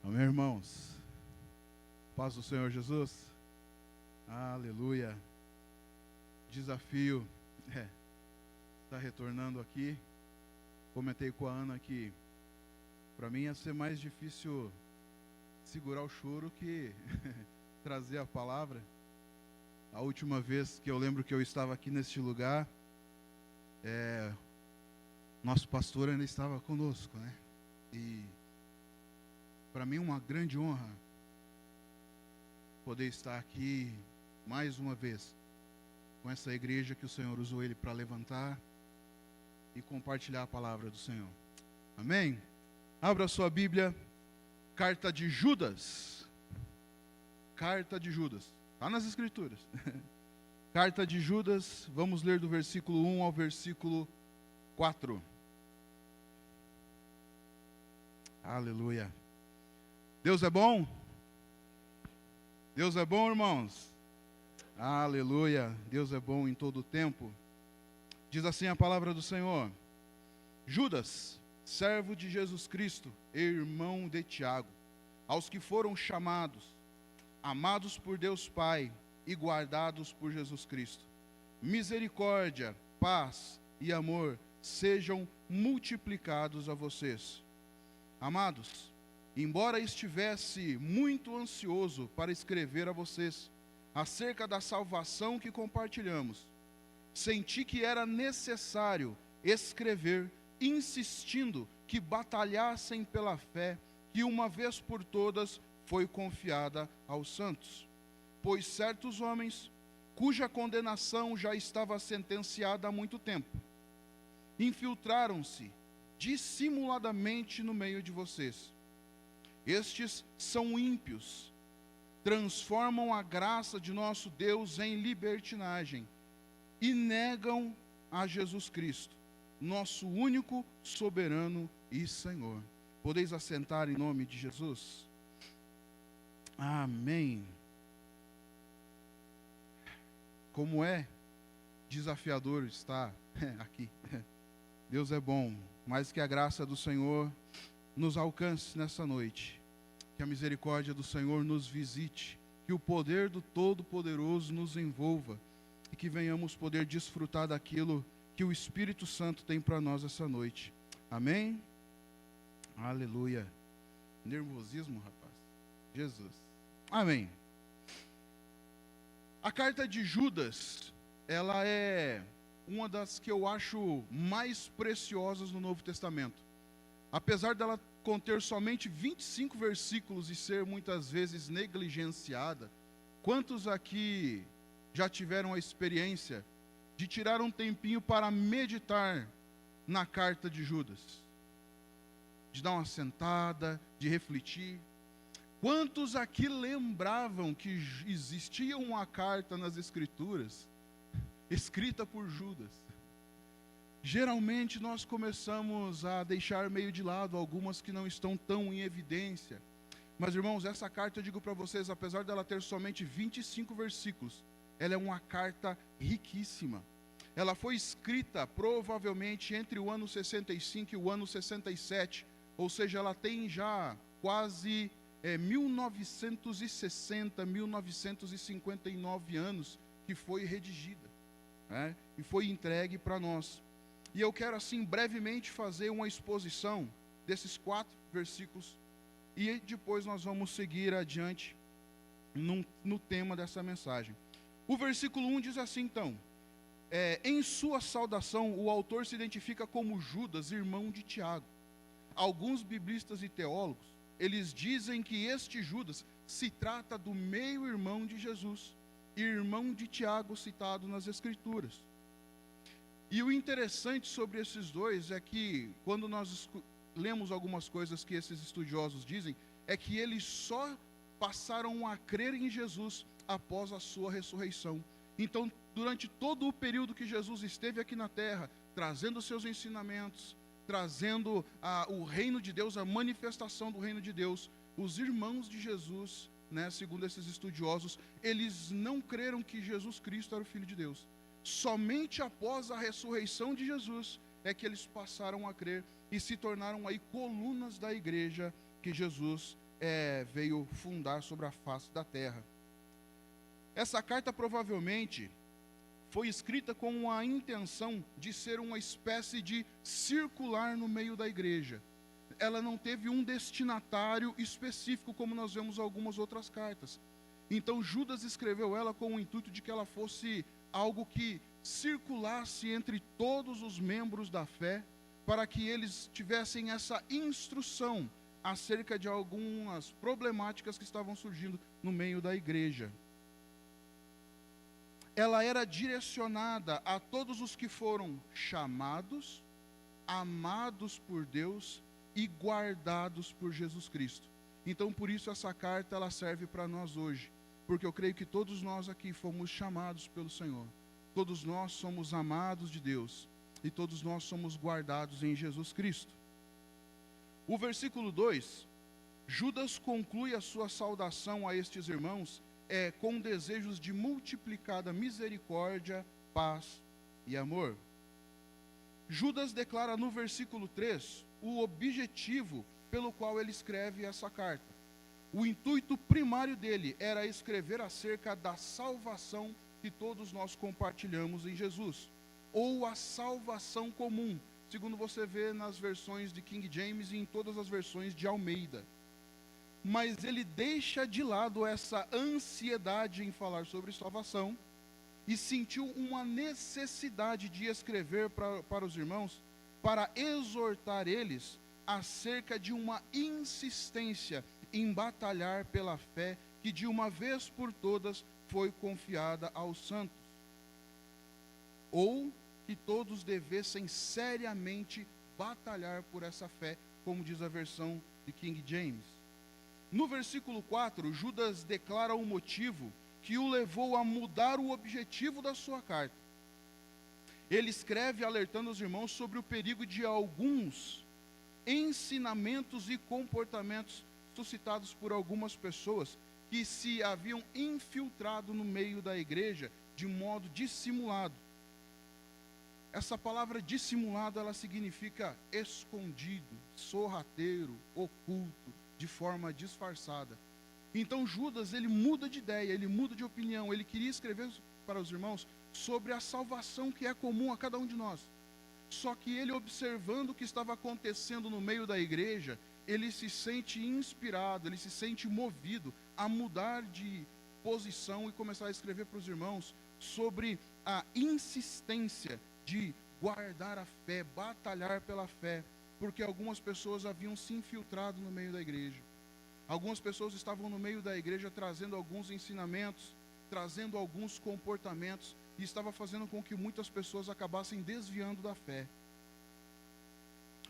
Amém, irmãos? Paz do Senhor Jesus. Aleluia. Desafio está retornando aqui. Comentei com a Ana que para mim ia ser mais difícil segurar o choro que trazer a palavra. A última vez que eu lembro que eu estava aqui neste lugar, nosso pastor ainda estava conosco, né? E para mim uma grande honra poder estar aqui mais uma vez com essa igreja que o Senhor usou ele para levantar e compartilhar a palavra do Senhor. Amém? Abra sua Bíblia, carta de Judas. Carta de Judas. Está nas Escrituras. Carta de Judas, vamos ler do versículo 1 ao versículo 4. Aleluia. Deus é bom? Deus é bom, irmãos? Aleluia. Deus é bom em todo o tempo. Diz assim a palavra do Senhor: Judas, servo de Jesus Cristo, irmão de Tiago, aos que foram chamados, amados por Deus Pai e guardados por Jesus Cristo, misericórdia, paz e amor sejam multiplicados a vocês. Amados, embora estivesse muito ansioso para escrever a vocês acerca da salvação que compartilhamos, senti que era necessário escrever, insistindo que batalhassem pela fé que uma vez por todas foi confiada aos santos. Pois certos homens, cuja condenação já estava sentenciada há muito tempo, infiltraram-se dissimuladamente no meio de vocês. Estes são ímpios, transformam a graça de nosso Deus em libertinagem e negam a Jesus Cristo, nosso único soberano e Senhor. Podeis assentar em nome de Jesus? Amém. Como é desafiador estar aqui. Deus é bom, mas que a graça do Senhor nos alcance nessa noite. Que a misericórdia do Senhor nos visite, que o poder do Todo-Poderoso nos envolva e que venhamos poder desfrutar daquilo que o Espírito Santo tem para nós essa noite. Amém? Aleluia. Nervosismo, rapaz. Jesus. Amém. A carta de Judas, ela é uma das que eu acho mais preciosas no Novo Testamento. Apesar dela conter somente 25 versículos e ser muitas vezes negligenciada, quantos aqui já tiveram a experiência de tirar um tempinho para meditar na carta de Judas? De dar uma sentada, de refletir. Quantos aqui lembravam que existia uma carta nas Escrituras, escrita por Judas? Geralmente nós começamos a deixar meio de lado algumas que não estão tão em evidência. Mas, irmãos, essa carta, eu digo para vocês, apesar dela ter somente 25 versículos, ela é uma carta riquíssima. Ela foi escrita provavelmente entre o ano 65 e o ano 67, ou seja, ela tem já quase 1960, 1959 anos que foi redigida, né? E foi entregue para nós. E eu quero assim brevemente fazer uma exposição desses 4 versículos e depois nós vamos seguir adiante no tema dessa mensagem. O versículo 1 diz assim então: em sua saudação o autor se identifica como Judas, irmão de Tiago. Alguns biblistas e teólogos, eles dizem que este Judas se trata do meio-irmão de Jesus, irmão de Tiago citado nas Escrituras. E o interessante sobre esses dois é que, quando nós lemos algumas coisas que esses estudiosos dizem, é que eles só passaram a crer em Jesus após a sua ressurreição. Então, durante todo o período que Jesus esteve aqui na terra, trazendo seus ensinamentos, trazendo o reino de Deus, a manifestação do reino de Deus, os irmãos de Jesus, né, segundo esses estudiosos, eles não creram que Jesus Cristo era o Filho de Deus. Somente após a ressurreição de Jesus é que eles passaram a crer e se tornaram aí colunas da igreja que Jesus veio fundar sobre a face da terra. Essa carta provavelmente foi escrita com a intenção de ser uma espécie de circular no meio da igreja. Ela não teve um destinatário específico, como nós vemos algumas outras cartas. Então Judas escreveu ela com o intuito de que ela fosse algo que circulasse entre todos os membros da fé, para que eles tivessem essa instrução acerca de algumas problemáticas que estavam surgindo no meio da igreja. Ela era direcionada a todos os que foram chamados, amados por Deus e guardados por Jesus Cristo. Então, por isso essa carta ela serve para nós hoje, porque eu creio que todos nós aqui fomos chamados pelo Senhor. Todos nós somos amados de Deus e todos nós somos guardados em Jesus Cristo. O versículo 2, Judas conclui a sua saudação a estes irmãos com desejos de multiplicada misericórdia, paz e amor. Judas declara no versículo 3 o objetivo pelo qual ele escreve essa carta. O intuito primário dele era escrever acerca da salvação que todos nós compartilhamos em Jesus, ou a salvação comum, segundo você vê nas versões de King James e em todas as versões de Almeida. Mas ele deixa de lado essa ansiedade em falar sobre salvação e sentiu uma necessidade de escrever para os irmãos, para exortar eles acerca de uma insistência em batalhar pela fé que de uma vez por todas foi confiada aos santos, ou que todos devessem seriamente batalhar por essa fé, como diz a versão de King James. No versículo 4, Judas declara o motivo que o levou a mudar o objetivo da sua carta. Ele escreve alertando os irmãos sobre o perigo de alguns ensinamentos e comportamentos suscitados por algumas pessoas que se haviam infiltrado no meio da igreja de modo dissimulado. Essa palavra dissimulado, ela significa escondido, sorrateiro, oculto, de forma disfarçada. Então Judas, ele muda de ideia, ele muda de opinião, ele queria escrever para os irmãos sobre a salvação que é comum a cada um de nós. Só que ele, observando o que estava acontecendo no meio da igreja, ele se sente inspirado, ele se sente movido a mudar de posição e começar a escrever para os irmãos sobre a insistência de guardar a fé, batalhar pela fé, porque algumas pessoas haviam se infiltrado no meio da igreja. Algumas pessoas estavam no meio da igreja trazendo alguns ensinamentos, trazendo alguns comportamentos, e estava fazendo com que muitas pessoas acabassem desviando da fé.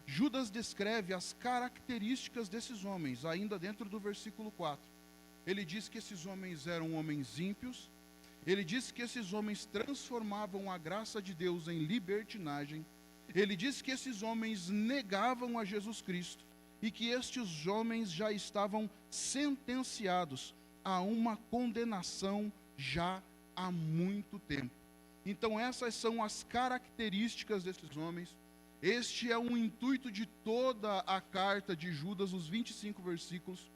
Judas descreve as características desses homens, ainda dentro do versículo 4. Ele diz que esses homens eram homens ímpios, ele diz que esses homens transformavam a graça de Deus em libertinagem, ele diz que esses homens negavam a Jesus Cristo, e que estes homens já estavam sentenciados a uma condenação já há muito tempo. Então essas são as características desses homens. Este é o intuito de toda a carta de Judas, os 25 versículos.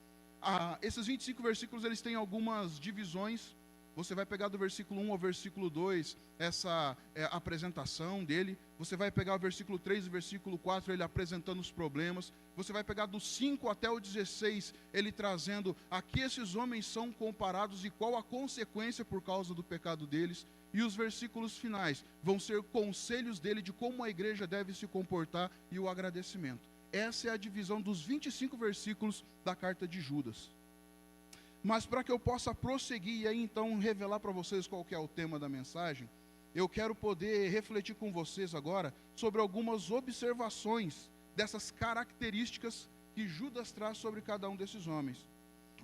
Esses 25 versículos, eles têm algumas divisões. Você vai pegar do versículo 1 ao versículo 2, essa apresentação dele. Você vai pegar o versículo 3 e o versículo 4, ele apresentando os problemas. Você vai pegar do 5 até o 16, ele trazendo a que esses homens são comparados e qual a consequência por causa do pecado deles. E os versículos finais vão ser conselhos dele de como a igreja deve se comportar e o agradecimento. Essa é a divisão dos 25 versículos da carta de Judas. Mas para que eu possa prosseguir e aí então revelar para vocês qual que é o tema da mensagem, eu quero poder refletir com vocês agora sobre algumas observações dessas características que Judas traz sobre cada um desses homens.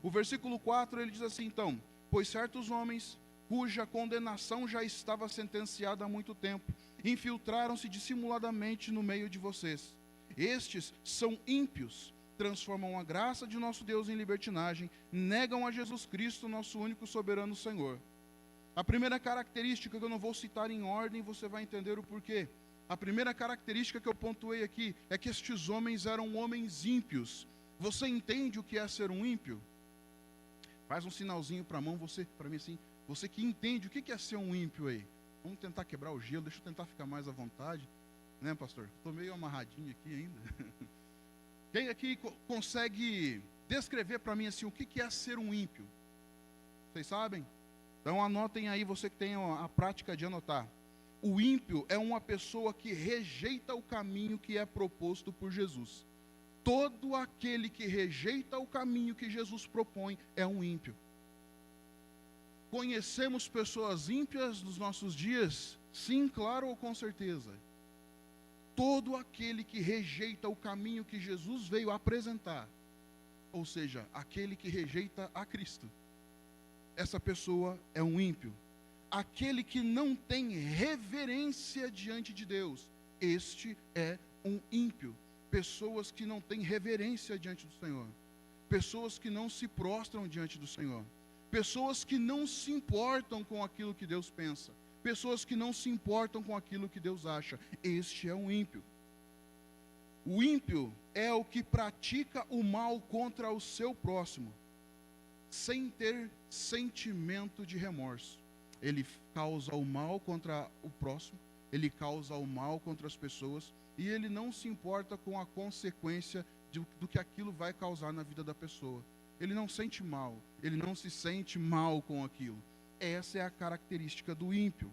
O versículo 4, ele diz assim então: pois certos homens, cuja condenação já estava sentenciada há muito tempo, infiltraram-se dissimuladamente no meio de vocês. Estes são ímpios, transformam a graça de nosso Deus em libertinagem, negam a Jesus Cristo, nosso único soberano Senhor. A primeira característica, que eu não vou citar em ordem, você vai entender o porquê. A primeira característica que eu pontuei aqui é que estes homens eram homens ímpios. Você entende o que é ser um ímpio? Faz um sinalzinho para a mão, para mim assim, você que entende o que é ser um ímpio aí. Vamos tentar quebrar o gelo, deixa eu tentar ficar mais à vontade. Né, pastor? Estou meio amarradinho aqui ainda. Quem aqui consegue descrever para mim assim, o que é ser um ímpio? Vocês sabem? Então anotem aí, você que tem a prática de anotar. O ímpio é uma pessoa que rejeita o caminho que é proposto por Jesus. Todo aquele que rejeita o caminho que Jesus propõe é um ímpio. Conhecemos pessoas ímpias nos nossos dias? Sim, claro, ou com certeza. Todo aquele que rejeita o caminho que Jesus veio apresentar, ou seja, aquele que rejeita a Cristo, essa pessoa é um ímpio. Aquele que não tem reverência diante de Deus, este é um ímpio. Pessoas que não têm reverência diante do Senhor, pessoas que não se prostram diante do Senhor, pessoas que não se importam com aquilo que Deus pensa, pessoas que não se importam com aquilo que Deus acha. Este é um ímpio. O ímpio é o que pratica o mal contra o seu próximo, sem ter sentimento de remorso. Ele causa o mal contra o próximo, ele causa o mal contra as pessoas, e ele não se importa com a consequência do que aquilo vai causar na vida da pessoa. Ele não sente mal, ele não se sente mal com aquilo. Essa é a característica do ímpio.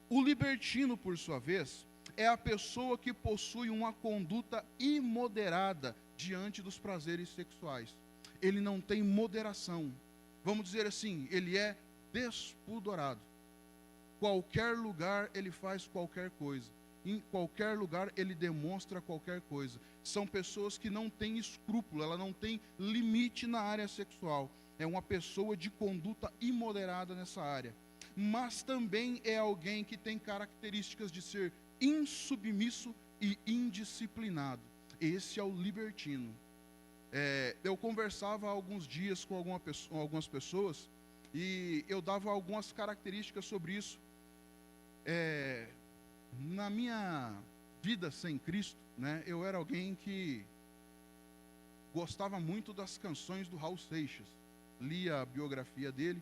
O libertino, por sua vez, é a pessoa que possui uma conduta imoderada diante dos prazeres sexuais. Ele não tem moderação. Vamos dizer assim, ele é despudorado. Qualquer lugar ele faz qualquer coisa. Em qualquer lugar ele demonstra qualquer coisa. São pessoas que não têm escrúpulo, ela não tem limite na área sexual. É uma pessoa de conduta imoderada nessa área. Mas também é alguém que tem características de ser insubmisso e indisciplinado. Esse é o libertino. Eu conversava há alguns dias com algumas pessoas e eu dava algumas características sobre isso. Na minha vida sem Cristo, né, eu era alguém que gostava muito das canções do Raul Seixas, lia a biografia dele,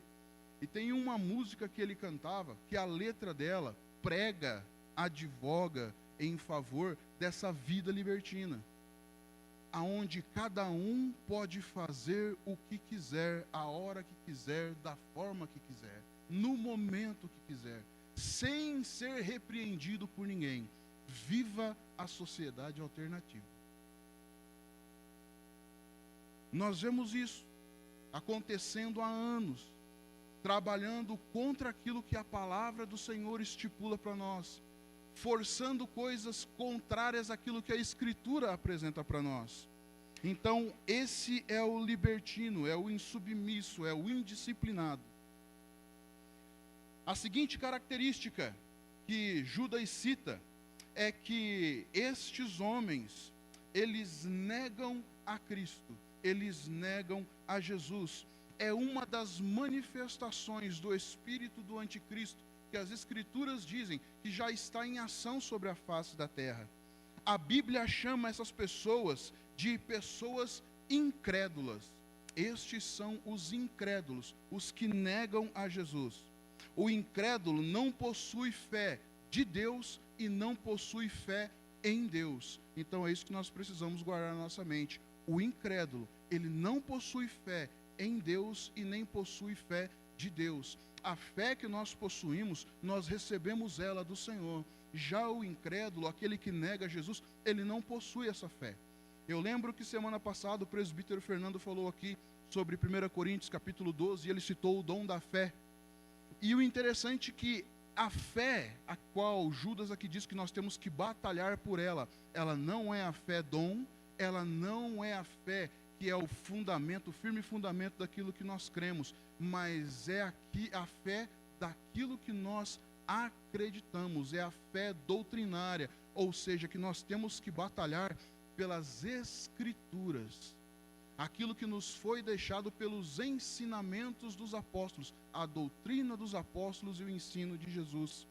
e tem uma música que ele cantava, que a letra dela prega, advoga em favor dessa vida libertina, aonde cada um pode fazer o que quiser, a hora que quiser, da forma que quiser, no momento que quiser, sem ser repreendido por ninguém. Viva a sociedade alternativa. Nós vemos isso acontecendo há anos, trabalhando contra aquilo que a palavra do Senhor estipula para nós, forçando coisas contrárias àquilo que a Escritura apresenta para nós. Então, esse é o libertino, é o insubmisso, é o indisciplinado. A seguinte característica que Judas cita é que estes homens, eles negam a Cristo, eles negam a Jesus. É uma das manifestações do espírito do anticristo, que as Escrituras dizem que já está em ação sobre a face da terra. A Bíblia chama essas pessoas de pessoas incrédulas. Estes são os incrédulos, os que negam a Jesus. O incrédulo não possui fé de Deus e não possui fé em Deus. Então é isso que nós precisamos guardar na nossa mente. O incrédulo, ele não possui fé em Deus e nem possui fé de Deus. A fé que nós possuímos, nós recebemos ela do Senhor. Já o incrédulo, aquele que nega Jesus, ele não possui essa fé. Eu lembro que semana passada o presbítero Fernando falou aqui sobre 1 Coríntios capítulo 12, e ele citou o dom da fé. E o interessante é que a fé, a qual Judas aqui diz que nós temos que batalhar por ela, ela não é a fé dom, ela não é a fé que é o fundamento, o firme fundamento daquilo que nós cremos, mas é aqui a fé daquilo que nós acreditamos, é a fé doutrinária, ou seja, que nós temos que batalhar pelas Escrituras, aquilo que nos foi deixado pelos ensinamentos dos apóstolos, a doutrina dos apóstolos e o ensino de Jesus.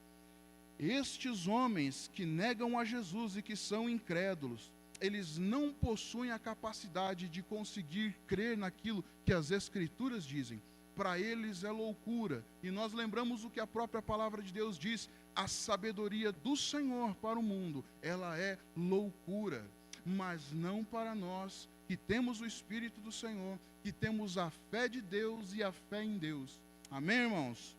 Estes homens que negam a Jesus e que são incrédulos, eles não possuem a capacidade de conseguir crer naquilo que as Escrituras dizem. Para eles é loucura. E nós lembramos o que a própria palavra de Deus diz: a sabedoria do Senhor para o mundo, ela é loucura. Mas não para nós, que temos o Espírito do Senhor, que temos a fé de Deus e a fé em Deus. Amém, irmãos?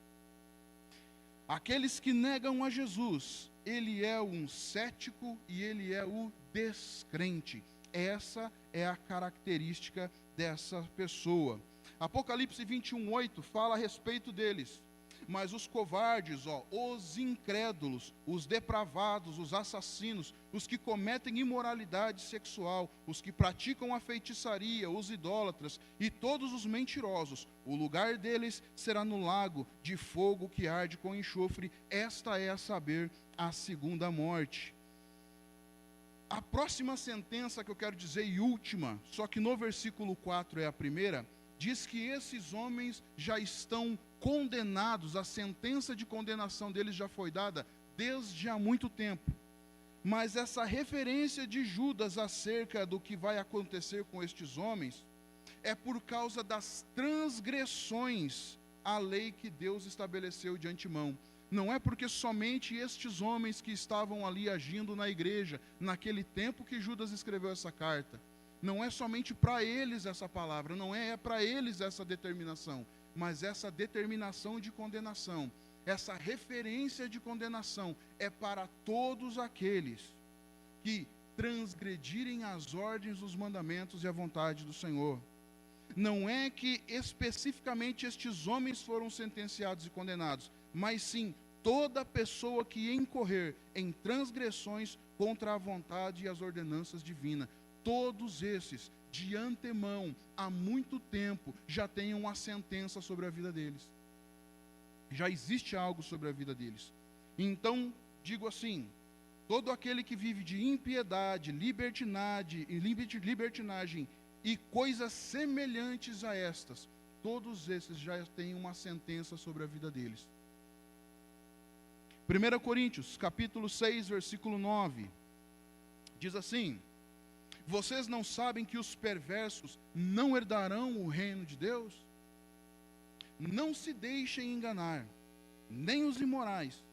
Aqueles que negam a Jesus, ele é um cético e ele é o descrente. Essa é a característica dessa pessoa. Apocalipse 21:8 fala a respeito deles. Mas os covardes, os incrédulos, os depravados, os assassinos, os que cometem imoralidade sexual, os que praticam a feitiçaria, os idólatras e todos os mentirosos, o lugar deles será no lago de fogo que arde com enxofre. Esta é, a saber, a segunda morte. A próxima sentença que eu quero dizer, e última, só que no versículo 4 é a primeira, diz que esses homens já estão condenados, a sentença de condenação deles já foi dada desde há muito tempo. Mas essa referência de Judas acerca do que vai acontecer com estes homens é por causa das transgressões à lei que Deus estabeleceu de antemão. Não é porque somente estes homens que estavam ali agindo na igreja, naquele tempo que Judas escreveu essa carta. Não é somente para eles essa palavra, não é para eles essa determinação, mas essa determinação de condenação, essa referência de condenação é para todos aqueles que transgredirem as ordens, os mandamentos e a vontade do Senhor. Não é que especificamente estes homens foram sentenciados e condenados, mas sim toda pessoa que incorrer em transgressões contra a vontade e as ordenanças divinas. Todos esses, de antemão, há muito tempo, já têm uma sentença sobre a vida deles. Já existe algo sobre a vida deles. Então, digo assim, todo aquele que vive de impiedade, libertinagem e coisas semelhantes a estas, todos esses já têm uma sentença sobre a vida deles. 1 Coríntios, capítulo 6, versículo 9, diz assim: vocês não sabem que os perversos não herdarão o reino de Deus? Não se deixem enganar, nem os imorais,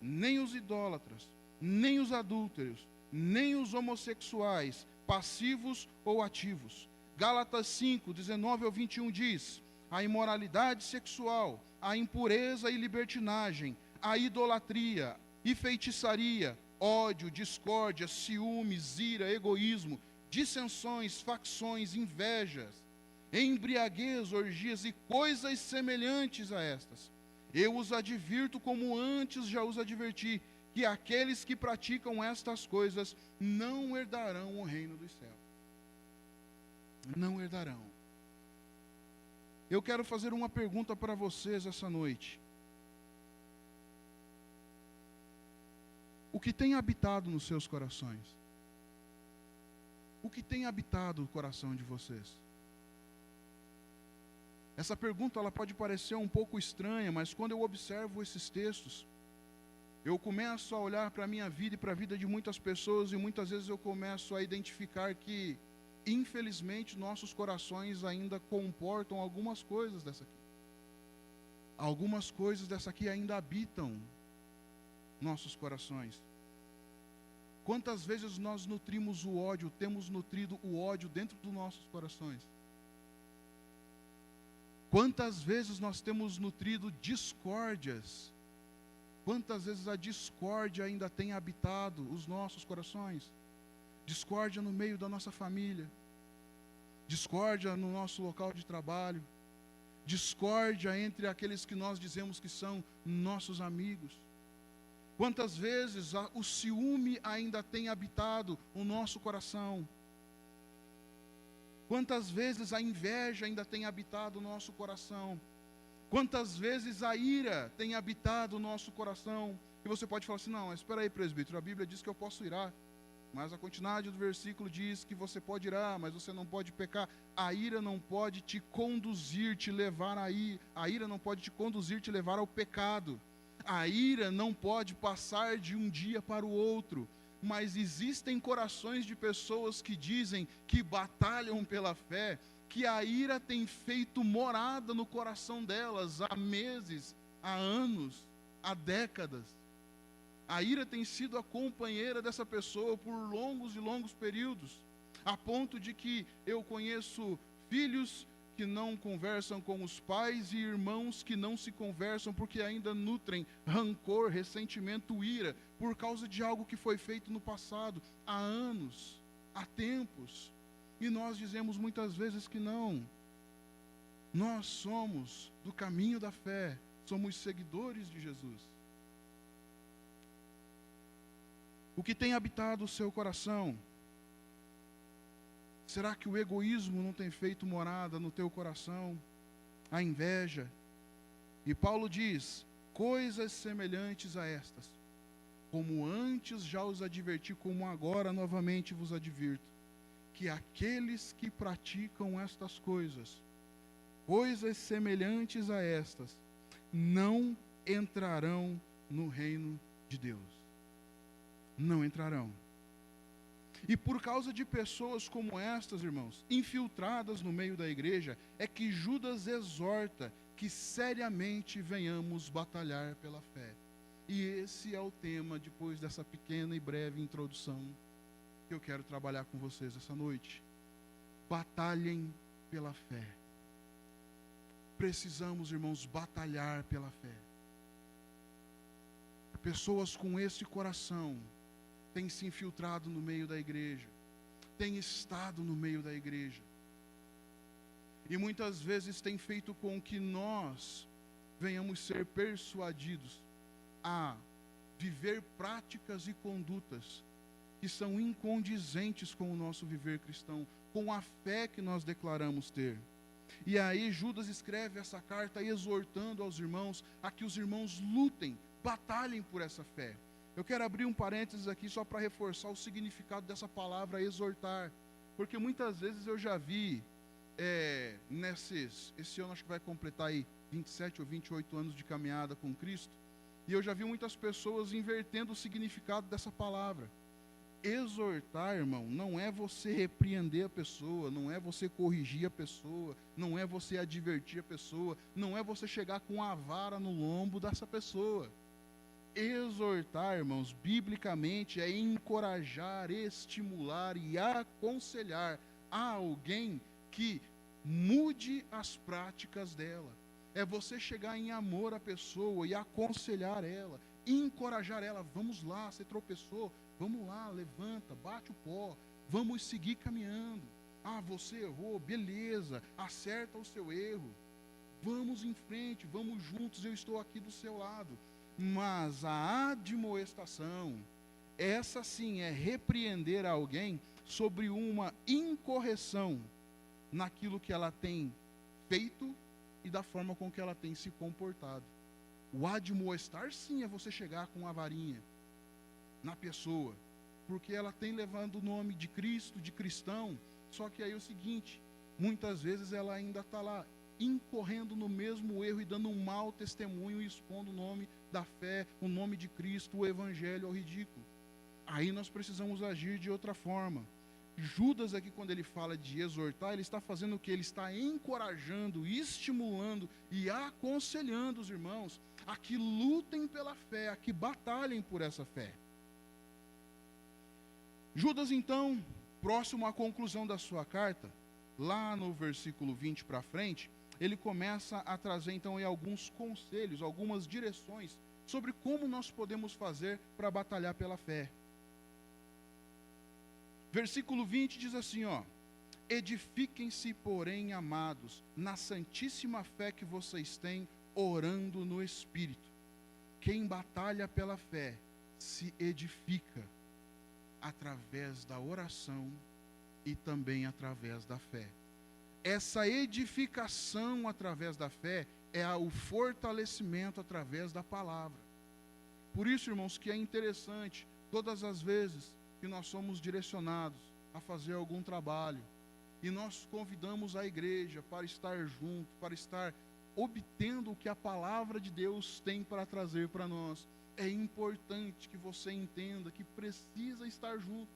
nem os idólatras, nem os adúlteros, nem os homossexuais, passivos ou ativos. Gálatas 5, 19 ao 21 diz: a imoralidade sexual, a impureza e libertinagem, a idolatria e feitiçaria, ódio, discórdia, ciúmes, ira, egoísmo, dissensões, facções, invejas, embriaguez, orgias e coisas semelhantes a estas. Eu os advirto, como antes já os adverti, que aqueles que praticam estas coisas não herdarão o reino dos céus. Não herdarão. Eu quero fazer uma pergunta para vocês essa noite. O que tem habitado nos seus corações? O que tem habitado o coração de vocês? Essa pergunta ela pode parecer um pouco estranha, mas quando eu observo esses textos, eu começo a olhar para a minha vida e para a vida de muitas pessoas, e muitas vezes eu começo a identificar que, infelizmente, nossos corações ainda comportam algumas coisas dessa aqui. Algumas coisas dessa aqui ainda habitam nossos corações. Quantas vezes nós nutrimos o ódio, temos nutrido o ódio dentro dos nossos corações? Quantas vezes nós temos nutrido discórdias? Quantas vezes a discórdia ainda tem habitado os nossos corações? Discórdia no meio da nossa família, discórdia no nosso local de trabalho, discórdia entre aqueles que nós dizemos que são nossos amigos. Quantas vezes o ciúme ainda tem habitado o nosso coração? Quantas vezes a inveja ainda tem habitado o nosso coração? Quantas vezes a ira tem habitado o nosso coração? E você pode falar assim: não, mas espera aí, presbítero, a Bíblia diz que eu posso irar. Mas a continuidade do versículo diz que você pode irar, mas você não pode pecar. A ira não pode te conduzir, te levar a ir. A ira não pode te conduzir, te levar ao pecado. A ira não pode passar de um dia para o outro. mas existem corações de pessoas que dizem que batalham pela fé, que a ira tem feito morada no coração delas há meses, há anos, há décadas. A ira tem sido a companheira dessa pessoa por longos e longos períodos, a ponto de que eu conheço filhos que não conversam com os pais e irmãos que não se conversam porque ainda nutrem rancor, ressentimento, ira, por causa de algo que foi feito no passado, há anos, há tempos. E nós dizemos muitas vezes que não. Nós somos do caminho da fé, somos seguidores de Jesus. O que tem habitado o seu coração? Será que o egoísmo não tem feito morada no teu coração? A inveja? E Paulo diz, coisas semelhantes a estas, como antes já os adverti, como agora novamente vos advirto, que aqueles que praticam estas coisas, coisas semelhantes a estas, não entrarão no reino de Deus. Não entrarão. E por causa de pessoas como estas, irmãos, infiltradas no meio da igreja, é que Judas exorta que seriamente venhamos batalhar pela fé. E esse é o tema, depois dessa pequena e breve introdução, que eu quero trabalhar com vocês essa noite. Batalhem pela fé. Precisamos, irmãos, batalhar pela fé. Pessoas com esse coração têm se infiltrado no meio da igreja, têm estado no meio da igreja, e muitas vezes têm feito com que nós venhamos ser persuadidos a viver práticas e condutas que são incondizentes com o nosso viver cristão, com a fé que nós declaramos ter. E aí Judas escreve essa carta exortando aos irmãos a que os irmãos lutem, batalhem por essa fé. Eu quero abrir um parênteses aqui só para reforçar o significado dessa palavra exortar, porque muitas vezes eu já vi, esse ano acho que vai completar aí 27 ou 28 anos de caminhada com Cristo, e eu já vi muitas pessoas invertendo o significado dessa palavra. Exortar, irmão, não é você repreender a pessoa, não é você corrigir a pessoa, não é você advertir a pessoa, não é você chegar com a vara no lombo dessa pessoa. Exortar, irmãos, biblicamente é encorajar, estimular e aconselhar a alguém que mude as práticas dela. É você chegar em amor à pessoa e aconselhar ela, encorajar ela. Vamos lá, você tropeçou, vamos lá, levanta, bate o pó, vamos seguir caminhando. Ah, você errou, beleza, acerta o seu erro. Vamos em frente, vamos juntos, eu estou aqui do seu lado. Mas a admoestação, essa sim é repreender alguém sobre uma incorreção naquilo que ela tem feito e da forma com que ela tem se comportado. O admoestar sim é você chegar com a varinha na pessoa, porque ela tem levando o nome de Cristo, de cristão, só que aí é o seguinte, muitas vezes ela ainda está lá incorrendo no mesmo erro e dando um mau testemunho e expondo o nome da fé, o nome de Cristo, o evangelho ao ridículo. Aí nós precisamos agir de outra forma. Judas aqui, quando ele fala de exortar, ele está fazendo o que? Ele está encorajando, estimulando e aconselhando os irmãos a que lutem pela fé, a que batalhem por essa fé. Judas, então, próximo à conclusão da sua carta, lá no versículo 20 para frente, ele começa a trazer então aí alguns conselhos, algumas direções sobre como nós podemos fazer para batalhar pela fé. Versículo 20 diz assim, edifiquem-se, porém, amados, na santíssima fé que vocês têm, orando no Espírito. Quem batalha pela fé se edifica através da oração e também através da fé. Essa edificação através da fé é o fortalecimento através da palavra. Por isso, irmãos, que é interessante, todas as vezes que nós somos direcionados a fazer algum trabalho, e nós convidamos a igreja para estar junto, para estar obtendo o que a palavra de Deus tem para trazer para nós, é importante que você entenda que precisa estar junto.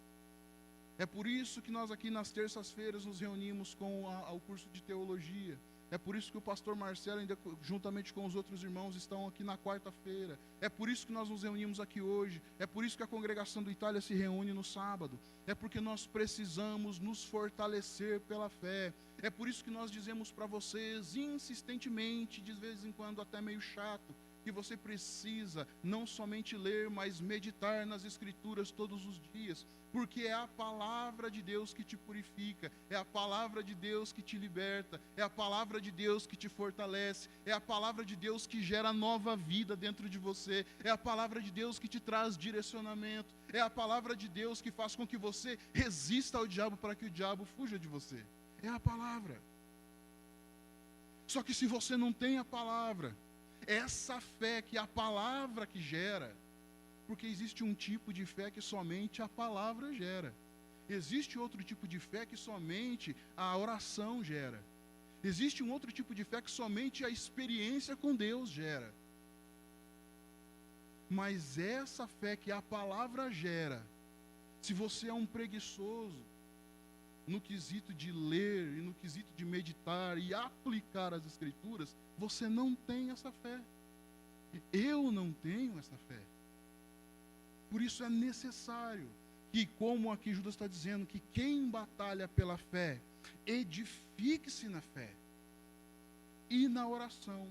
É por isso que nós aqui nas terças-feiras nos reunimos com ao curso de teologia. É por isso que o pastor Marcelo, ainda juntamente com os outros irmãos, estão aqui na quarta-feira. É por isso que nós nos reunimos aqui hoje. É por isso que a congregação do Itália se reúne no sábado. É porque nós precisamos nos fortalecer pela fé. É por isso que nós dizemos para vocês insistentemente, de vez em quando até meio chato, que você precisa não somente ler, mas meditar nas Escrituras todos os dias, porque é a palavra de Deus que te purifica, é a palavra de Deus que te liberta, é a palavra de Deus que te fortalece, é a palavra de Deus que gera nova vida dentro de você, é a palavra de Deus que te traz direcionamento, é a palavra de Deus que faz com que você resista ao diabo para que o diabo fuja de você. É a palavra. Só que se você não tem a palavra, essa fé que é a palavra que gera, porque existe um tipo de fé que somente a palavra gera. Existe outro tipo de fé que somente a oração gera. Existe um outro tipo de fé que somente a experiência com Deus gera. Mas essa fé que a palavra gera, se você é um preguiçoso no quesito de ler e no quesito de meditar e aplicar as Escrituras, você não tem essa fé. Eu não tenho essa fé. Por isso é necessário que, como aqui Judas está dizendo, que quem batalha pela fé, edifique-se na fé e na oração.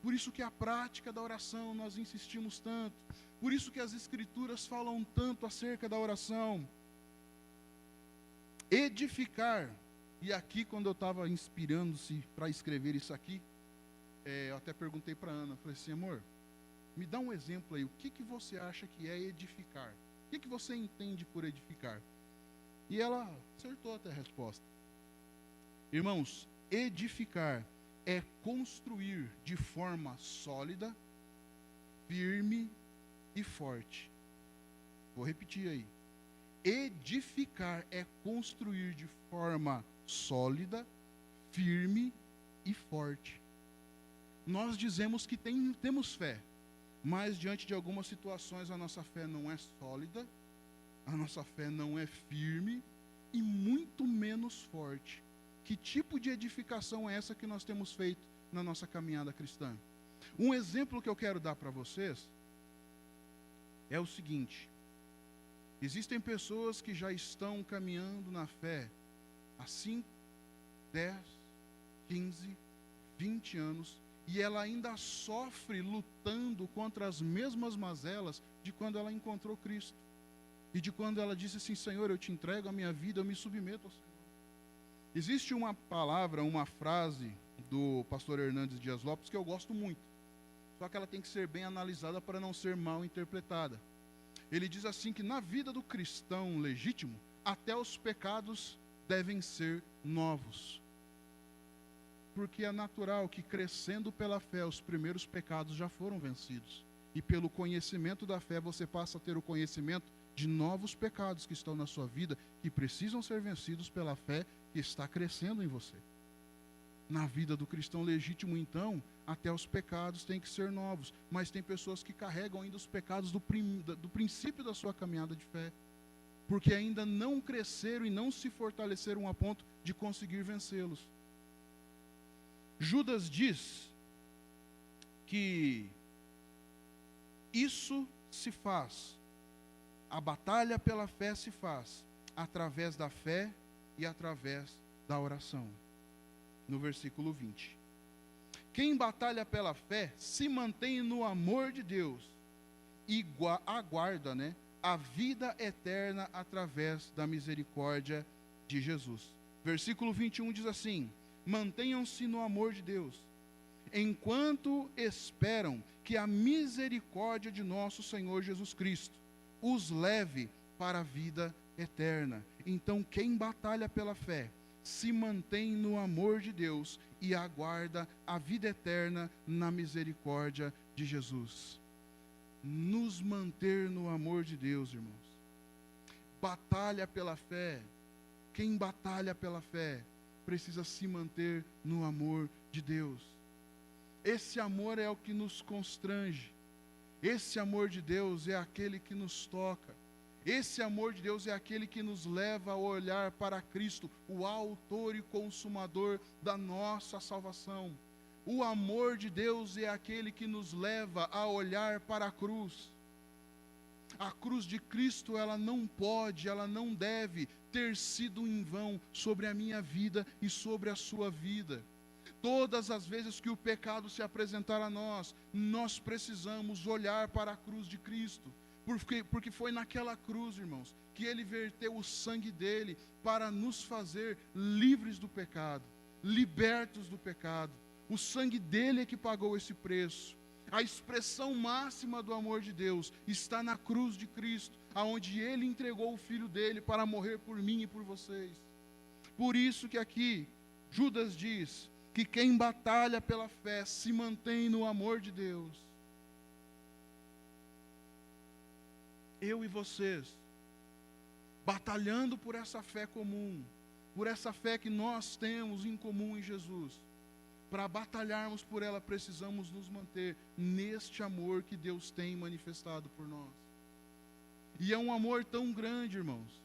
Por isso que a prática da oração nós insistimos tanto. Por isso que as Escrituras falam tanto acerca da oração. Edificar. E aqui, quando eu estava inspirando-se para escrever isso aqui, eu até perguntei para a Ana, falei assim, amor, me dá um exemplo aí, o que você acha que é edificar? O que você entende por edificar? E ela acertou até a resposta. Irmãos, edificar é construir de forma sólida, firme e forte. Vou repetir aí. Edificar é construir de forma sólida, firme e forte. Nós dizemos que temos fé, mas diante de algumas situações a nossa fé não é sólida, a nossa fé não é firme e muito menos forte. Que tipo de edificação é essa que nós temos feito na nossa caminhada cristã? Um exemplo que eu quero dar para vocês é o seguinte: existem pessoas que já estão caminhando na fé há 5, 10, 15, 20 anos, e ela ainda sofre lutando contra as mesmas mazelas de quando ela encontrou Cristo. E de quando ela disse assim, Senhor, eu te entrego a minha vida, eu me submeto ao Senhor. Existe uma palavra, uma frase do pastor Hernandes Dias Lopes que eu gosto muito. Só que ela tem que ser bem analisada para não ser mal interpretada. Ele diz assim que na vida do cristão legítimo, até os pecados devem ser novos. Porque é natural que crescendo pela fé, os primeiros pecados já foram vencidos. E pelo conhecimento da fé, você passa a ter o conhecimento de novos pecados que estão na sua vida, que precisam ser vencidos pela fé que está crescendo em você. Na vida do cristão legítimo, então, até os pecados têm que ser novos. Mas tem pessoas que carregam ainda os pecados do princípio da sua caminhada de fé, porque ainda não cresceram e não se fortaleceram a ponto de conseguir vencê-los. Judas diz que isso se faz, a batalha pela fé se faz através da fé e através da oração. No versículo 20. Quem batalha pela fé se mantém no amor de Deus e aguarda, a vida eterna através da misericórdia de Jesus. Versículo 21 diz assim: mantenham-se no amor de Deus, enquanto esperam que a misericórdia de nosso Senhor Jesus Cristo os leve para a vida eterna. Então, quem batalha pela fé se mantém no amor de Deus e aguarda a vida eterna na misericórdia de Jesus. Nos manter no amor de Deus, irmãos. Batalha pela fé. Quem batalha pela fé precisa se manter no amor de Deus. Esse amor é o que nos constrange. Esse amor de Deus é aquele que nos toca. Esse amor de Deus é aquele que nos leva a olhar para Cristo, o autor e consumador da nossa salvação. O amor de Deus é aquele que nos leva a olhar para a cruz. A cruz de Cristo, ela não pode, ela não deve ter sido em vão sobre a minha vida e sobre a sua vida. Todas as vezes que o pecado se apresentar a nós, nós precisamos olhar para a cruz de Cristo. Porque foi naquela cruz, irmãos, que Ele verteu o sangue dEle para nos fazer livres do pecado, libertos do pecado. O sangue dEle é que pagou esse preço. A expressão máxima do amor de Deus está na cruz de Cristo, aonde Ele entregou o Filho dEle para morrer por mim e por vocês. Por isso que aqui, Judas diz que quem batalha pela fé se mantém no amor de Deus. Eu e vocês, batalhando por essa fé comum, por essa fé que nós temos em comum em Jesus, para batalharmos por ela, precisamos nos manter neste amor que Deus tem manifestado por nós. E é um amor tão grande, irmãos,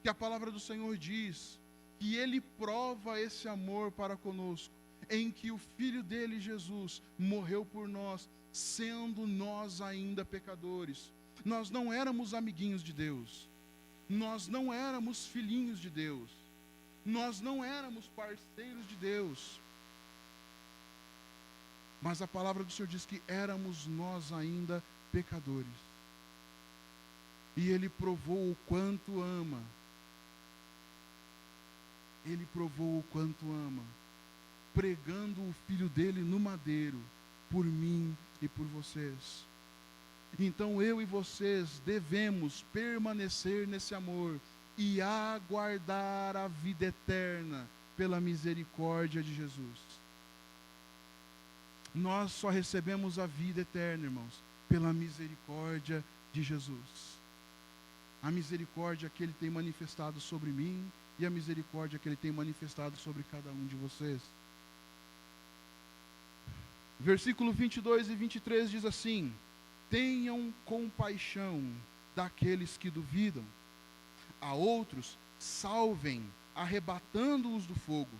que a palavra do Senhor diz que Ele prova esse amor para conosco, em que o Filho dele, Jesus, morreu por nós, sendo nós ainda pecadores. Nós não éramos amiguinhos de Deus, nós não éramos filhinhos de Deus, nós não éramos parceiros de Deus, mas a palavra do Senhor diz que éramos nós ainda pecadores, e Ele provou o quanto ama, Ele provou o quanto ama, pregando o Filho dele no madeiro, por mim e por vocês. Então eu e vocês devemos permanecer nesse amor e aguardar a vida eterna pela misericórdia de Jesus. Nós só recebemos a vida eterna, irmãos, pela misericórdia de Jesus. A misericórdia que Ele tem manifestado sobre mim e a misericórdia que Ele tem manifestado sobre cada um de vocês. Versículo 22 e 23 diz assim: tenham compaixão daqueles que duvidam. A outros salvem, arrebatando-os do fogo.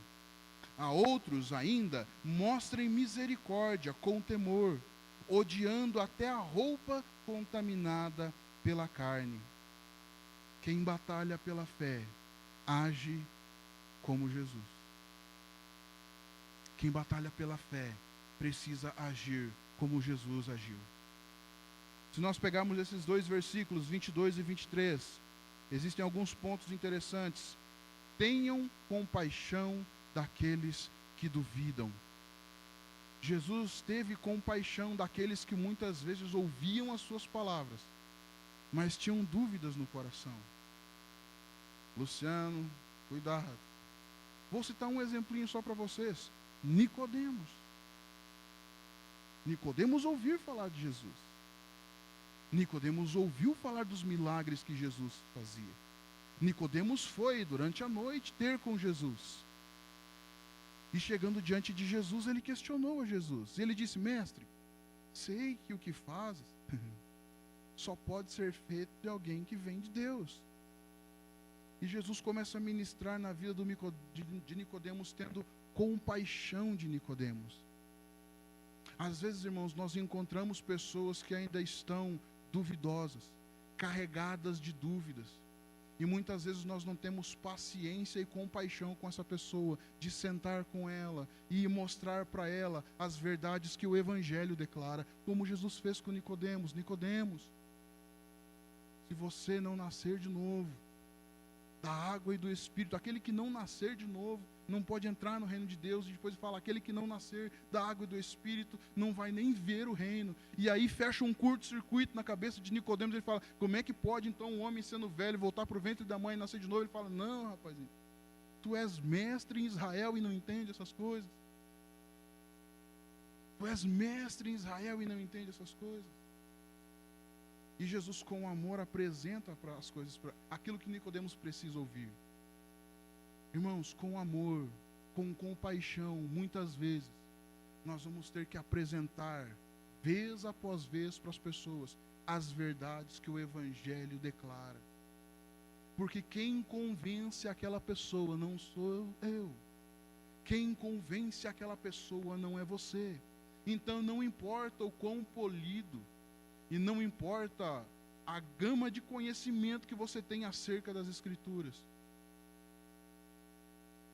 A outros ainda mostrem misericórdia com temor, odiando até a roupa contaminada pela carne. Quem batalha pela fé, age como Jesus. Quem batalha pela fé, precisa agir como Jesus agiu. Se nós pegarmos esses dois versículos, 22 e 23, existem alguns pontos interessantes. Tenham compaixão daqueles que duvidam. Jesus teve compaixão daqueles que muitas vezes ouviam as suas palavras, mas tinham dúvidas no coração. Luciano, cuidado. Vou citar um exemplinho só para vocês. Nicodemos. Nicodemos ouviu falar de Jesus. Nicodemos ouviu falar dos milagres que Jesus fazia. Nicodemos foi durante a noite ter com Jesus. E chegando diante de Jesus, ele questionou a Jesus. Ele disse: mestre, sei que o que fazes só pode ser feito de alguém que vem de Deus. E Jesus começa a ministrar na vida de Nicodemos, tendo compaixão de Nicodemos. Às vezes, irmãos, nós encontramos pessoas que ainda estão duvidosas, carregadas de dúvidas. E muitas vezes nós não temos paciência e compaixão com essa pessoa, de sentar com ela e mostrar para ela as verdades que o Evangelho declara, como Jesus fez com Nicodemos. Nicodemos, se você não nascer de novo, da água e do Espírito, aquele que não nascer de novo, não pode entrar no reino de Deus. E depois fala, aquele que não nascer da água e do Espírito, não vai nem ver o reino. E aí fecha um curto-circuito na cabeça de Nicodemos. Ele fala, como é que pode então um homem sendo velho voltar para o ventre da mãe e nascer de novo? Ele fala, não, rapazinho, tu és mestre em Israel e não entende essas coisas. Tu és mestre em Israel e não entende essas coisas. E Jesus, com amor, apresenta para as coisas, para aquilo que Nicodemos precisa ouvir. Irmãos, com amor, com compaixão, muitas vezes, nós vamos ter que apresentar vez após vez para as pessoas as verdades que o Evangelho declara. Porque quem convence aquela pessoa não sou eu. Quem convence aquela pessoa não é você. Então não importa o quão polido, e não importa a gama de conhecimento que você tem acerca das Escrituras.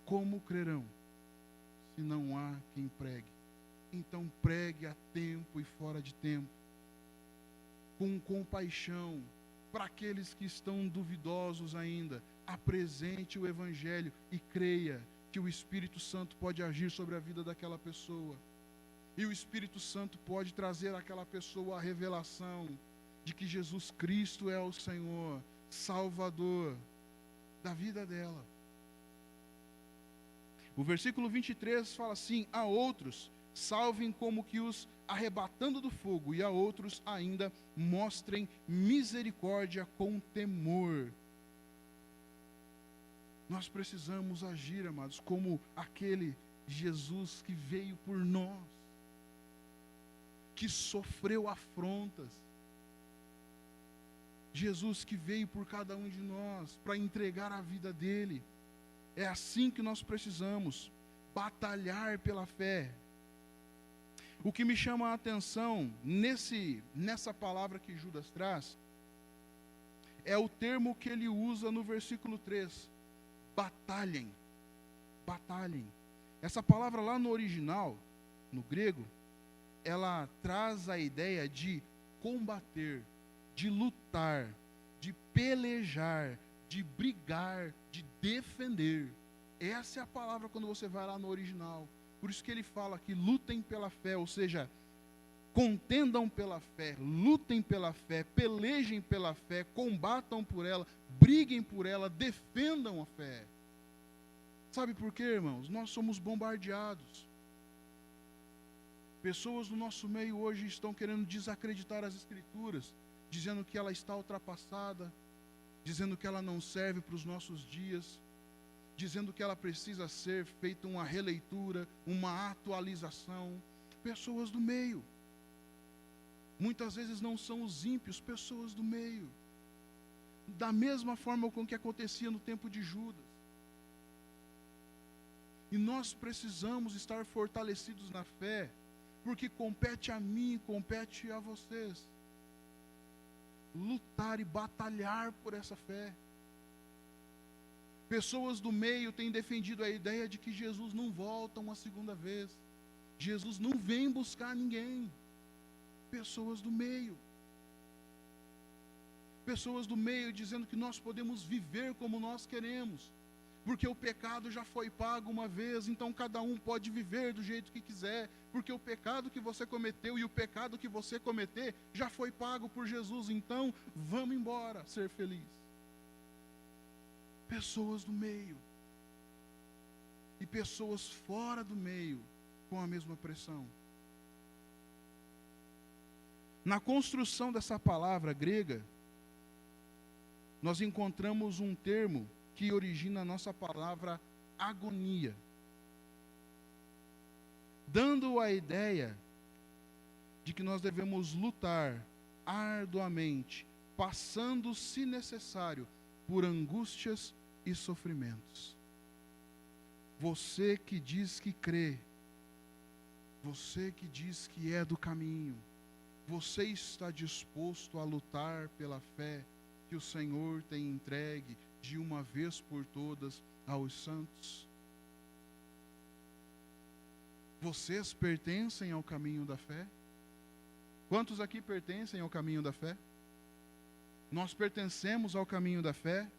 Como crerão, se não há quem pregue? Então pregue a tempo e fora de tempo, com compaixão, para aqueles que estão duvidosos ainda. Apresente o Evangelho e creia que o Espírito Santo pode agir sobre a vida daquela pessoa. E o Espírito Santo pode trazer àquela pessoa a revelação de que Jesus Cristo é o Senhor, Salvador da vida dela. O versículo 23 fala assim: a outros salvem como que os arrebatando do fogo, e a outros ainda mostrem misericórdia com temor. Nós precisamos agir, amados, como aquele Jesus que veio por nós, que sofreu afrontas. Jesus que veio por cada um de nós para entregar a vida dele. É assim que nós precisamos batalhar pela fé. O que me chama a atenção nessa palavra que Judas traz é o termo que ele usa no versículo 3. Batalhem. Batalhem. Essa palavra lá no original, no grego, ela traz a ideia de combater, de lutar, de pelejar, de brigar, de defender. Essa é a palavra quando você vai lá no original. Por isso que ele fala que lutem pela fé, ou seja, contendam pela fé, lutem pela fé, pelejem pela fé, combatam por ela, briguem por ela, defendam a fé. Sabe por quê, irmãos? Nós somos bombardeados. Pessoas no nosso meio hoje estão querendo desacreditar as Escrituras, dizendo que ela está ultrapassada, dizendo que ela não serve para os nossos dias, dizendo que ela precisa ser feita uma releitura, uma atualização. Pessoas do meio. Muitas vezes não são os ímpios, pessoas do meio. Da mesma forma com que acontecia no tempo de Judas. E nós precisamos estar fortalecidos na fé, porque compete a mim, compete a vocês lutar e batalhar por essa fé. Pessoas do meio têm defendido a ideia de que Jesus não volta uma segunda vez. Jesus não vem buscar ninguém. Pessoas do meio. Pessoas do meio dizendo que nós podemos viver como nós queremos, porque o pecado já foi pago uma vez, então cada um pode viver do jeito que quiser, porque o pecado que você cometeu e o pecado que você cometer já foi pago por Jesus, então vamos embora ser feliz. Pessoas do meio e pessoas fora do meio com a mesma pressão. Na construção dessa palavra grega, nós encontramos um termo que origina a nossa palavra agonia, dando a ideia de que nós devemos lutar arduamente, passando, se necessário, por angústias e sofrimentos. Você que diz que crê, você que diz que é do caminho, você está disposto a lutar pela fé que o Senhor tem entregue de uma vez por todas aos santos? Vocês pertencem ao caminho da fé? Quantos aqui pertencem ao caminho da fé? Nós pertencemos ao caminho da fé?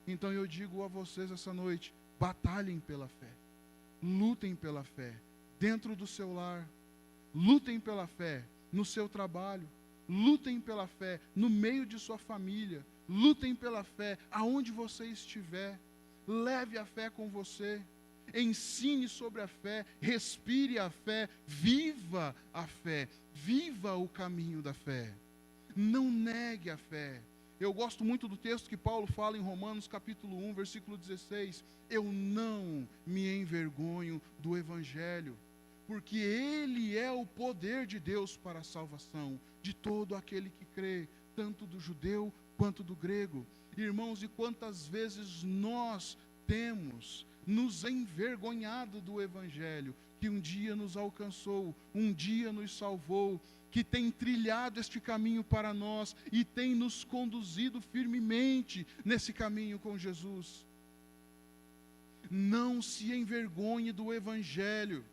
Então eu digo a vocês essa noite, batalhem pela fé, lutem pela fé, dentro do seu lar, lutem pela fé no seu trabalho, lutem pela fé no meio de sua família, lutem pela fé aonde você estiver, leve a fé com você, ensine sobre a fé, respire a fé, viva a fé, viva o caminho da fé, não negue a fé. Eu gosto muito do texto que Paulo fala em Romanos capítulo 1, versículo 16, eu não me envergonho do Evangelho, porque Ele é o poder de Deus para a salvação de todo aquele que crê, tanto do judeu quanto do grego. Irmãos, e quantas vezes nós temos nos envergonhado do Evangelho, que um dia nos alcançou, um dia nos salvou, que tem trilhado este caminho para nós e tem nos conduzido firmemente nesse caminho com Jesus. Não se envergonhe do Evangelho.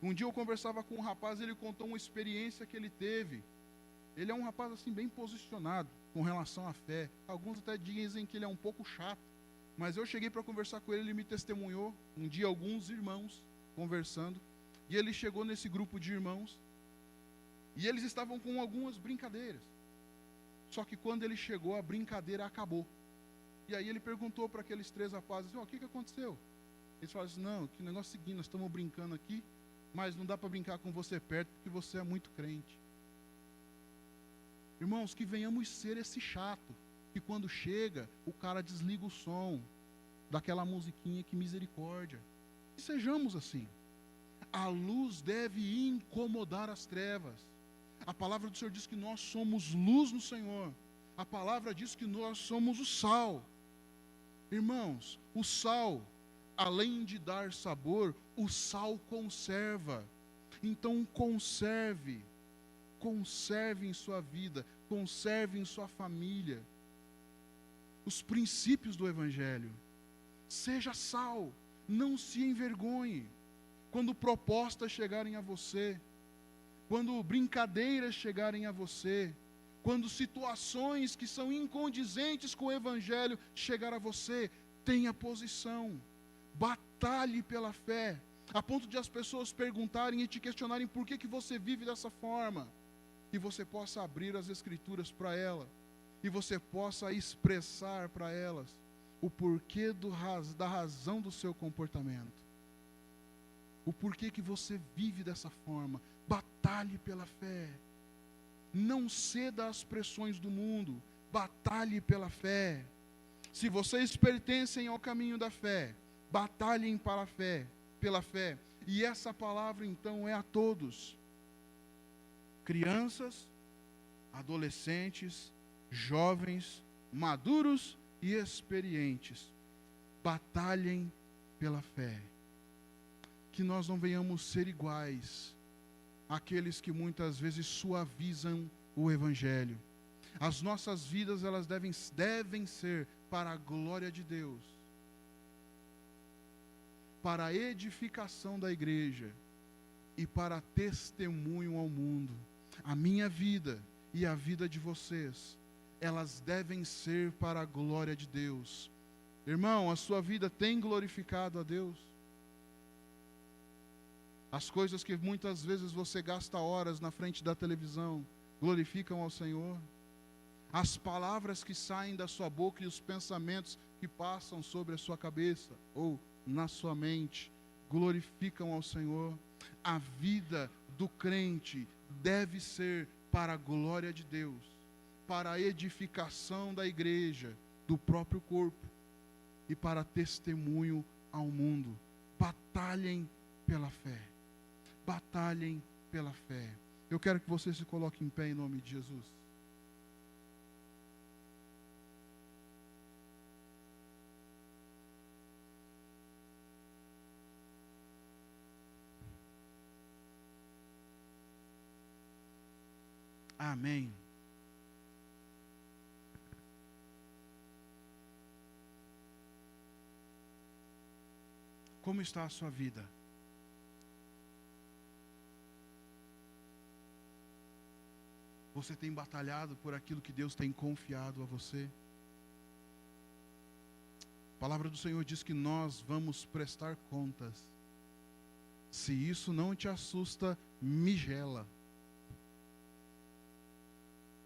Um dia eu conversava com um rapaz, ele contou uma experiência que ele teve. Ele é um rapaz assim bem posicionado com relação à fé. Alguns até dizem que ele é um pouco chato, mas eu cheguei para conversar com ele, ele me testemunhou. Um dia alguns irmãos conversando, e ele chegou nesse grupo de irmãos, e eles estavam com algumas brincadeiras. Só que quando ele chegou, a brincadeira acabou. E aí ele perguntou para aqueles 3 rapazes, o que aconteceu? Eles falaram assim, não, que negócio é o seguinte, nós estamos brincando aqui, mas não dá para brincar com você perto, porque você é muito crente. Irmãos, que venhamos ser esse chato, que quando chega, o cara desliga o som daquela musiquinha, que misericórdia. Que sejamos assim. A luz deve incomodar as trevas. A palavra do Senhor diz que nós somos luz no Senhor. A palavra diz que nós somos o sal. Irmãos, o sal, além de dar sabor, o sal conserva. Então conserve em sua vida, conserve em sua família os princípios do Evangelho. Seja sal, não se envergonhe. Quando propostas chegarem a você, quando brincadeiras chegarem a você, quando situações que são incondizentes com o Evangelho chegar a você, tenha posição, batalhe pela fé, a ponto de as pessoas perguntarem e te questionarem por que você vive dessa forma, que você possa abrir as Escrituras para ela, e você possa expressar para elas o porquê da razão do seu comportamento, o porquê que você vive dessa forma. Batalhe pela fé, não ceda às pressões do mundo, batalhe pela fé. Se vocês pertencem ao caminho da fé, batalhem pela fé, e essa palavra então é a todos, crianças, adolescentes, jovens, maduros e experientes. Batalhem pela fé. Que nós não venhamos ser iguais àqueles que muitas vezes suavizam o Evangelho. As nossas vidas, elas devem ser para a glória de Deus, para a edificação da igreja e para testemunho ao mundo. A minha vida e a vida de vocês, elas devem ser para a glória de Deus. Irmão, a sua vida tem glorificado a Deus? As coisas que muitas vezes você gasta horas na frente da televisão, glorificam ao Senhor? As palavras que saem da sua boca e os pensamentos que passam sobre a sua cabeça ou na sua mente, glorificam ao Senhor? A vida do crente deve ser para a glória de Deus, para a edificação da igreja, do próprio corpo e para testemunho ao mundo. Batalhem pela fé. Batalhem pela fé. Eu quero que você se coloque em pé em nome de Jesus. Amém. Como está a sua vida? Você tem batalhado por aquilo que Deus tem confiado a você? A palavra do Senhor diz que nós vamos prestar contas. Se isso não te assusta, me gela.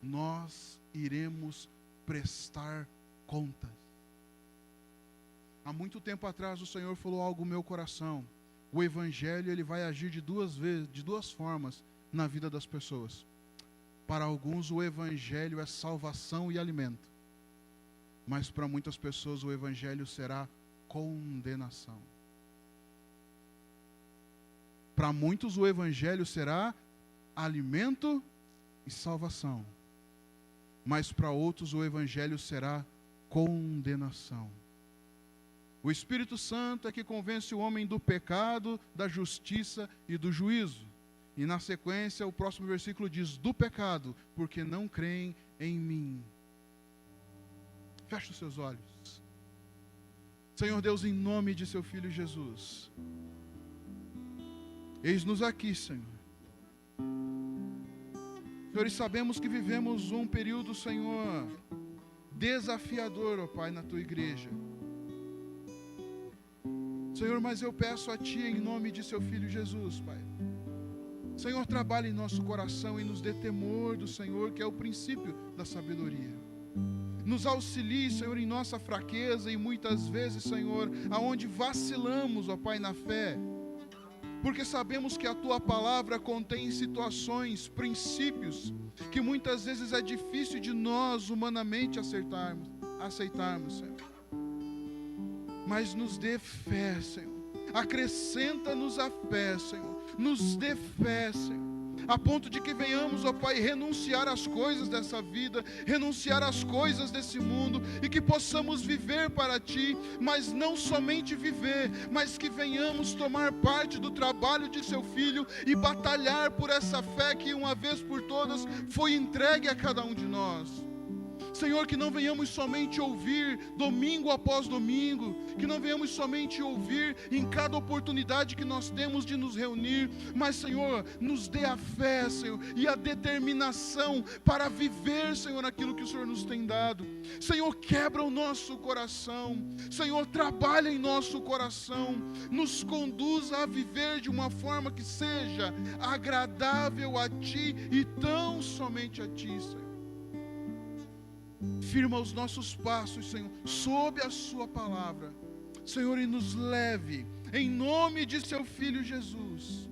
Nós iremos prestar contas. Há muito tempo atrás o Senhor falou algo no meu coração. O Evangelho, ele vai agir de duas formas na vida das pessoas. Para alguns o Evangelho é salvação e alimento, mas para muitas pessoas o Evangelho será condenação. Para muitos o evangelho será alimento e salvação, mas para outros o evangelho será condenação. O Espírito Santo é que convence o homem do pecado, da justiça e do juízo. E na sequência, o próximo versículo diz: do pecado, porque não creem em mim. Feche os seus olhos. Senhor Deus, em nome de seu Filho Jesus, eis-nos aqui, Senhor. Senhor, e sabemos que vivemos um período, Senhor, desafiador, ó Pai, na tua igreja. Senhor, mas eu peço a Ti, em nome de seu Filho Jesus, Pai. Senhor, trabalhe em nosso coração e nos dê temor do Senhor, que é o princípio da sabedoria. Nos auxilie, Senhor, em nossa fraqueza e muitas vezes, Senhor, aonde vacilamos, ó Pai, na fé. Porque sabemos que a Tua palavra contém situações, princípios, que muitas vezes é difícil de nós humanamente aceitarmos, Senhor. Mas nos dê fé, Senhor. Acrescenta-nos a fé, Senhor. Nos dê fé, Senhor. A ponto de que venhamos, ó Pai, renunciar às coisas dessa vida, renunciar às coisas desse mundo, e que possamos viver para Ti, mas não somente viver, mas que venhamos tomar parte do trabalho de Seu Filho e batalhar por essa fé que uma vez por todas foi entregue a cada um de nós. Senhor, que não venhamos somente ouvir domingo após domingo, que não venhamos somente ouvir em cada oportunidade que nós temos de nos reunir, mas, Senhor, nos dê a fé, Senhor, e a determinação para viver, Senhor, aquilo que o Senhor nos tem dado. Senhor, quebra o nosso coração, Senhor, trabalha em nosso coração, nos conduza a viver de uma forma que seja agradável a Ti e tão somente a Ti, Senhor. Firma os nossos passos, Senhor, sob a Sua palavra, Senhor, e nos leve, em nome de Seu Filho Jesus,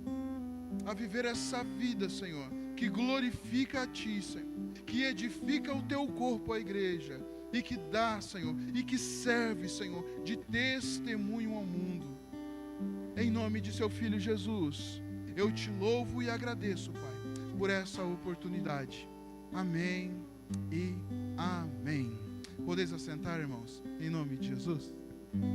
a viver essa vida, Senhor, que glorifica a Ti, Senhor, que edifica o Teu corpo, a igreja, e que dá, Senhor, e que serve, Senhor, de testemunho ao mundo. Em nome de Seu Filho Jesus, eu Te louvo e agradeço, Pai, por essa oportunidade. Amém e amém. Podeis assentar, irmãos, em nome de Jesus.